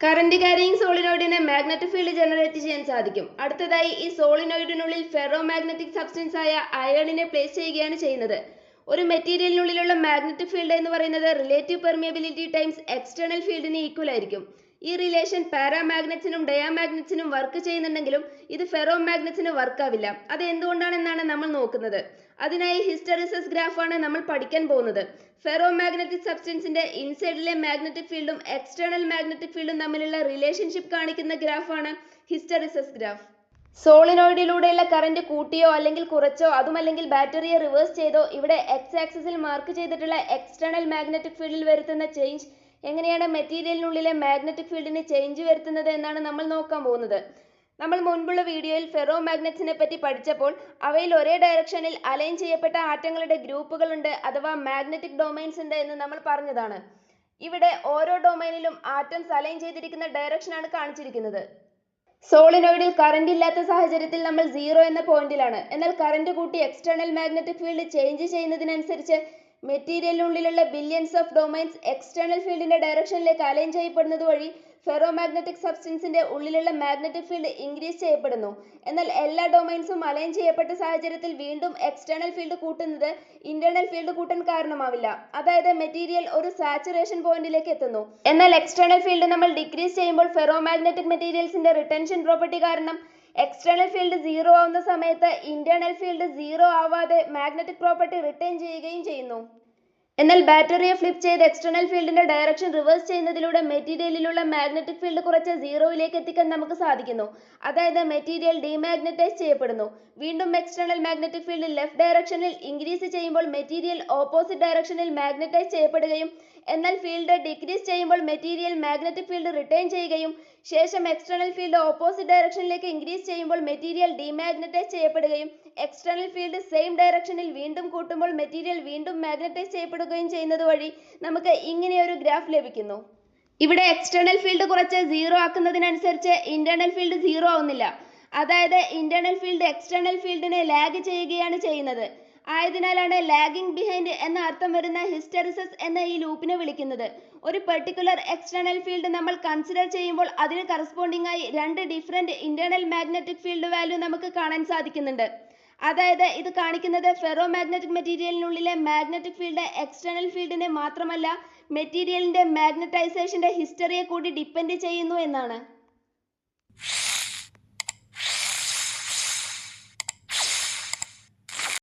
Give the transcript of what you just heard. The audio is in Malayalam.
കറന്റ് ക്യാരിയിങ് സോളിനോയിഡിന് മാഗ്നറ്റിക് ഫീൽഡ് ജനറേറ്റ് ചെയ്യാൻ സാധിക്കും. അടുത്തതായി ഈ സോളിനോയിഡിനുള്ളിൽ ഫെറോ മാഗ്നറ്റിക് സബ്സ്റ്റൻസ് ആയ അയണിനെ പ്ലേസ് ചെയ്യുകയാണ് ചെയ്യുന്നത്. ഒരു മെറ്റീരിയലിനുള്ളിലുള്ള മാഗ്നറ്റിക് ഫീൽഡ് എന്ന് പറയുന്നത് റിലേറ്റീവ് പെർമിയബിലിറ്റി ടൈംസ് എക്സ്റ്റേണൽ ഫീൽഡിന് ഈക്വൽ ആയിരിക്കും. ഈ റിലേഷൻ പാരാമാഗ്നറ്റ്സിനും ഡയാമാഗ്നറ്റ്സിനും വർക്ക് ചെയ്യുന്നുണ്ടെങ്കിലും ഇത് ഫെറോ മാഗ്നറ്റ്സിന് വർക്ക് ആവില്ല. അത് എന്തുകൊണ്ടാണെന്നാണ് നമ്മൾ നോക്കുന്നത്. അതിനായി ഹിസ്റ്ററിസിസ് ഗ്രാഫാണ് നമ്മൾ പഠിക്കാൻ പോകുന്നത്. ഫെറോ മാഗ്നറ്റിക് സബ്സ്റ്റൻസിന്റെ ഇൻസൈഡിലെ മാഗ്നറ്റിക് ഫീൽഡും എക്സ്റ്റേണൽ മാഗ്നറ്റിക് ഫീൽഡും തമ്മിലുള്ള റിലേഷൻഷിപ്പ് കാണിക്കുന്ന ഗ്രാഫാണ് ഹിസ്റ്ററിസിസ് ഗ്രാഫ്. സോളിനോയിഡിലൂടെയുള്ള കറന്റ് കൂട്ടിയോ അല്ലെങ്കിൽ കുറച്ചോ അതുമല്ലെങ്കിൽ ബാറ്ററിയെ റിവേഴ്സ് ചെയ്തോ ഇവിടെ എക്സ് ആക്സിസിൽ മാർക്ക് ചെയ്തിട്ടുള്ള എക്സ്റ്റേണൽ മാഗ്നറ്റിക് ഫീൽഡിൽ വരുത്തുന്ന ചേഞ്ച് എങ്ങനെയാണ് മെറ്റീരിയലിനുള്ളിലെ മാഗ്നറ്റിക് ഫീൽഡിന് ചേഞ്ച് വരുത്തുന്നത് എന്നാണ് നമ്മൾ നോക്കാൻ പോകുന്നത്. നമ്മൾ മുൻപുള്ള വീഡിയോയിൽ ഫെറോ മാഗ്നറ്റ്സിനെ പറ്റി പഠിച്ചപ്പോൾ അവയിൽ ഒരേ ഡയറക്ഷനിൽ അലൈൻ ചെയ്യപ്പെട്ട ആറ്റങ്ങളുടെ ഗ്രൂപ്പുകളുണ്ട് അഥവാ മാഗ്നറ്റിക് ഡൊമൈൻസ് ഉണ്ട് എന്ന് നമ്മൾ പറഞ്ഞതാണ്. ഇവിടെ ഓരോ ഡൊമൈനിലും ആറ്റംസ് അലൈൻ ചെയ്തിരിക്കുന്ന ഡയറക്ഷനാണ് കാണിച്ചിരിക്കുന്നത്. സോളിനോയിഡിൽ കറന്റ് ഇല്ലാത്ത സാഹചര്യത്തിൽ നമ്മൾ 0 എന്ന പോയിന്റിലാണ്. എന്നാൽ കറന്റ് കൂട്ടി എക്സ്റ്റേണൽ മാഗ്നറ്റിക് ഫീൽഡ് ചേഞ്ച് ചെയ്യുന്നതിനനുസരിച്ച് മെറ്റീരിയലിനുള്ളിലുള്ള ബില്യൺസ് ഓഫ് ഡൊമൈൻസ് എക്സ്റ്റേണൽ ഫീൽഡിന്റെ ഡയറക്ഷനിലേക്ക് അലൈൻ ചെയ്യപ്പെടുന്നത് വഴി ഫെറോ മാഗ്നറ്റിക് സബ്സ്റ്റൻസിന്റെ ഉള്ളിലുള്ള മാഗ്നറ്റിക് ഫീൽഡ് ഇൻക്രീസ് ചെയ്യപ്പെടുന്നു. എന്നാൽ എല്ലാ ഡൊമൈൻസും അലൈൻ ചെയ്യപ്പെട്ട സാഹചര്യത്തിൽ വീണ്ടും എക്സ്റ്റേണൽ ഫീൽഡ് കൂട്ടുന്നത് ഇന്റേണൽ ഫീൽഡ് കൂട്ടാൻ കാരണമാവില്ല. അതായത് മെറ്റീരിയൽ ഒരു സാച്ചുറേഷൻ പോയിന്റിലേക്ക് എത്തുന്നു. എന്നാൽ എക്സ്റ്റേണൽ ഫീൽഡ് നമ്മൾ ഡിക്രീസ് ചെയ്യുമ്പോൾ ഫെറോ മാഗ്നറ്റിക് മെറ്റീരിയൽസിന്റെ റിട്ടൻഷൻ പ്രോപ്പർട്ടി കാരണം എക്സ്റ്റേണൽ ഫീൽഡ് 0 ആവുന്ന സമയത്ത് ഇന്റേണൽ ഫീൽഡ് 0 ആവാതെ മാഗ്നറ്റിക് പ്രോപ്പർട്ടി റിട്ടേൺ ചെയ്യുകയും ചെയ്യുന്നു. എന്നാൽ ബാറ്ററിയെ ഫ്ലിപ്പ് ചെയ്ത് എക്സ്റ്റേണൽ ഫീൽഡിന്റെ ഡയറക്ഷൻ റിവേഴ്സ് ചെയ്യുന്നതിലൂടെ മെറ്റീരിയലിലുള്ള മാഗ്നറ്റിക് ഫീൽഡ് കുറച്ച് 0യിലേക്ക് എത്തിക്കാൻ നമുക്ക് സാധിക്കുന്നു. അതായത് മെറ്റീരിയൽ ഡീമാഗ്നറ്റൈസ് ചെയ്യപ്പെടുന്നു. വീണ്ടും എക്സ്റ്റേണൽ മാഗ്നറ്റിക് ഫീൽഡ് ലെഫ്റ്റ് ഡയറക്ഷനിൽ ഇൻക്രീസ് ചെയ്യുമ്പോൾ മെറ്റീരിയൽ ഓപ്പോസിറ്റ് ഡയറക്ഷനിൽ മാഗ്നറ്റൈസ് ചെയ്യപ്പെടുകയും എന്നാൽ ഫീൽഡ് ഡിക്രീസ് ചെയ്യുമ്പോൾ മെറ്റീരിയൽ മാഗ്നറ്റിക് ഫീൽഡ് റിട്ടേൺ ചെയ്യുകയും ശേഷം എക്സ്റ്റേണൽ ഫീൽഡ് ഓപ്പോസിറ്റ് ഡയറക്ഷനിലേക്ക് ഇൻക്രീസ് ചെയ്യുമ്പോൾ മെറ്റീരിയൽ ഡീമാഗ്നറ്റൈസ് ചെയ്യപ്പെടുകയും എക്സ്റ്റേണൽ ഫീൽഡ് സെയിം ഡയറക്ഷനിൽ വീണ്ടും കൂട്ടുമ്പോൾ മെറ്റീരിയൽ വീണ്ടും മാഗ്നറ്റൈസ് ചെയ്യപ്പെടുകയും ചെയ്യുന്നത് വഴി നമുക്ക് ഇങ്ങനെയൊരു ഗ്രാഫ് ലഭിക്കുന്നു. ഇവിടെ എക്സ്റ്റേണൽ ഫീൽഡ് കുറച്ച് 0 ആക്കുന്നതിനനുസരിച്ച് ഇന്റേണൽ ഫീൽഡ് 0 ആവുന്നില്ല. അതായത് ഇന്റേണൽ ഫീൽഡ് എക്സ്റ്റേണൽ ഫീൽഡിനെ ലാഗ് ചെയ്യുകയാണ് ചെയ്യുന്നത്. ആയതിനാലാണ് ലാഗിംഗ് ബിഹൈൻഡ് എന്ന അർത്ഥം വരുന്ന ഹിസ്റ്ററിസിസ് എന്ന ഈ ലൂപ്പിനെ വിളിക്കുന്നത്. ഒരു പെർട്ടിക്കുലർ എക്സ്റ്റേണൽ ഫീൽഡ് നമ്മൾ കൺസിഡർ ചെയ്യുമ്പോൾ അതിന് കറസ്പോണ്ടിങ് ആയി 2 different internal magnetic field value നമുക്ക് കാണാൻ സാധിക്കുന്നുണ്ട്. അതായത് ഇത് കാണിക്കുന്നത് ഫെറോ മാഗ്നറ്റിക് മെറ്റീരിയലിനുള്ളിലെ മാഗ്നറ്റിക് ഫീൽഡ് എക്സ്റ്റേണൽ ഫീൽഡിനെ മാത്രമല്ല മെറ്റീരിയലിന്റെ മാഗ്നറ്റൈസേഷന്റെ ഹിസ്റ്ററിയെ കൂടി ഡിപ്പെൻഡ് ചെയ്യുന്നു എന്നാണ്.